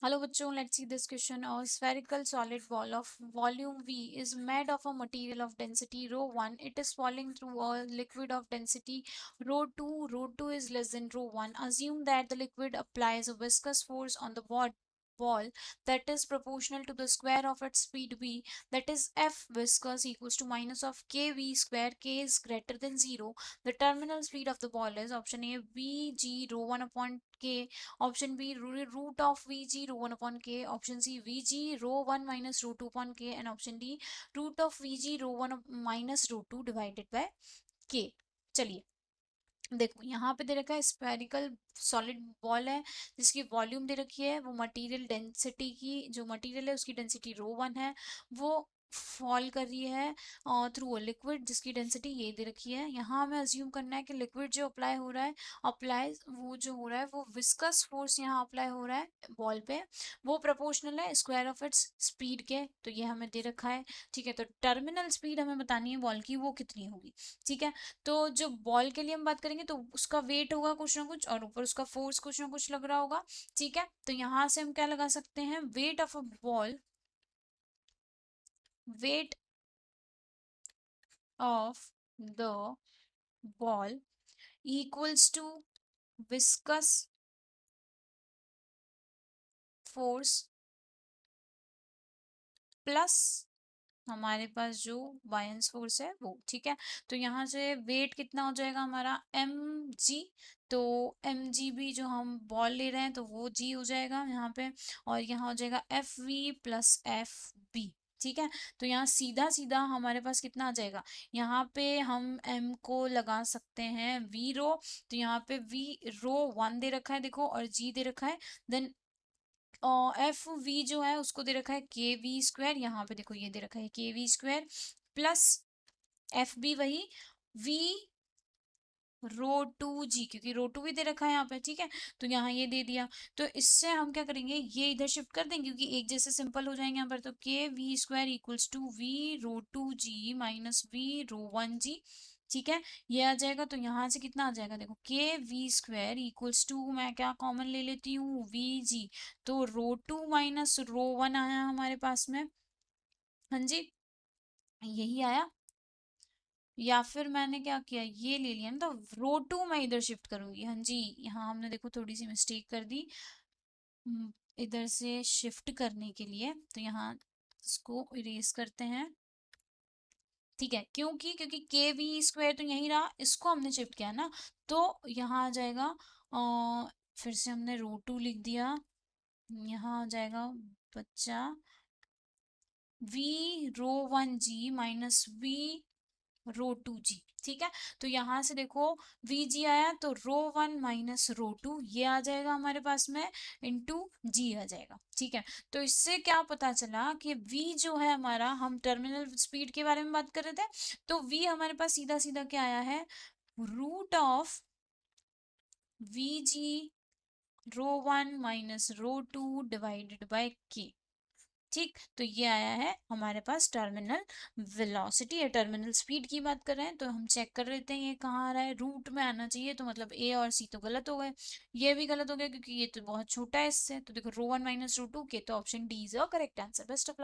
Hello bachcho, let's see this question. A spherical solid ball of volume V is made of a material of density rho 1. It is falling through a liquid of density rho 2. Rho 2 is less than rho 1. Assume that the liquid applies a viscous force on the ball that is proportional to the square of its speed v, that is F viscous equals to minus of kv square. K is greater than 0. The terminal speed of the ball is option A vg rho 1 upon k, option B root of Vg rho 1 upon k, option C Vg rho 1 minus rho 2 upon k, and option D root of Vg rho 1 minus rho 2 divided by k. चलिए देखो यहाँ पे दे रखा है spherical solid ball है जिसकी volume दे रखी है, वो मटेरियल डेंसिटी की जो मटेरियल है उसकी डेंसिटी रो 1 है, वो फॉल कर रही है थ्रू अ लिक्विड जिसकी डेंसिटी ये दे रखी है। यहाँ हमें अज्यूम करना है कि लिक्विड जो अप्लाई हो रहा है, वो जो हो रहा है वो विस्कस फोर्स यहाँ अप्लाई हो रहा है बॉल पे, वो प्रोपोर्शनल है स्क्वायर ऑफ इट्स स्पीड के। तो ये हमें दे रखा है, ठीक है। तो टर्मिनल स्पीड हमें बतानी है बॉल की, वो कितनी होगी, ठीक है। तो जो बॉल के लिए हम बात करेंगे तो उसका वेट होगा कुछ ना कुछ और ऊपर उसका फोर्स कुछ ना कुछ लग रहा होगा, ठीक है। तो यहां से हम क्या लगा सकते हैं, weight of a ball, weight of the ball equals to viscous force plus हमारे पास जो बायन्स फोर्स है वो, ठीक है। तो यहाँ से वेट कितना हो जाएगा हमारा mg, तो mg भी जो हम बॉल ले रहे हैं तो वो g हो जाएगा यहाँ पे, और यहाँ हो जाएगा fv प्लस fb, ठीक है। तो यहाँ सीधा सीधा हमारे पास कितना आ जाएगा, यहाँ पे हम m को लगा सकते हैं v रो, तो यहाँ पे v रो 1 दे रखा है देखो और g दे रखा है, देन एफ वी जो है उसको दे रखा है के वी स्क्वायर, यहाँ पे देखो ये दे रखा है के V square plus F B वही वी रो टू जी, क्योंकि रो टू भी दे रखा है यहाँ पे, ठीक है। तो यहाँ ये दे दिया, तो इससे हम क्या करेंगे, ये इधर शिफ्ट कर देंगे क्योंकि एक जैसे सिंपल हो जाएंगे यहाँ पर। तो K V square equals to V rho two G minus V rho one G, ठीक है। ये आ जाएगा, तो यहाँ से कितना आ जाएगा देखो, के वी स्क्वायर इक्वल्स टू, मैं क्या कॉमन ले लेती हूँ वी जी, तो रो टू माइनस रो वन आया हमारे पास में, हाँ जी यही आया। या फिर मैंने क्या किया, ये ले लिया ना, तो रो टू मैं इधर शिफ्ट करूंगी, हाँ जी यहाँ हमने देखो थोड़ी सी मिस्टेक कर दी इधर से शिफ्ट करने के लिए, तो यहाँ इसको इरेज करते हैं, ठीक है। क्योंकि के वी स्क्वायर तो यही रहा, इसको हमने शिफ्ट किया ना, तो यहाँ आ जाएगा फिर से हमने रो टू लिख दिया, यहाँ आ जाएगा बच्चा V rho one G minus V rho two G, ठीक है। तो यहाँ से देखो वी जी आया तो रो वन माइनस रो टू ये आ जाएगा हमारे पास में, इंटू जी आ जाएगा, ठीक है। तो इससे क्या पता चला कि वी जो है हमारा, हम टर्मिनल स्पीड के बारे में बात कर रहे थे, तो वी हमारे पास सीधा सीधा क्या आया है, root of V G rho one minus rho two divided by K, ठीक। तो ये आया है हमारे पास टर्मिनल वेलोसिटी या टर्मिनल स्पीड की बात कर रहे हैं, तो हम चेक कर लेते हैं ये कहाँ आ रहा है, रूट में आना चाहिए, तो मतलब ए और सी तो गलत हो गए, ये भी गलत हो गया क्योंकि ये तो बहुत छोटा है इससे। तो देखो रो वन माइनस रो टू के, तो option D is a correct answer. Best of luck.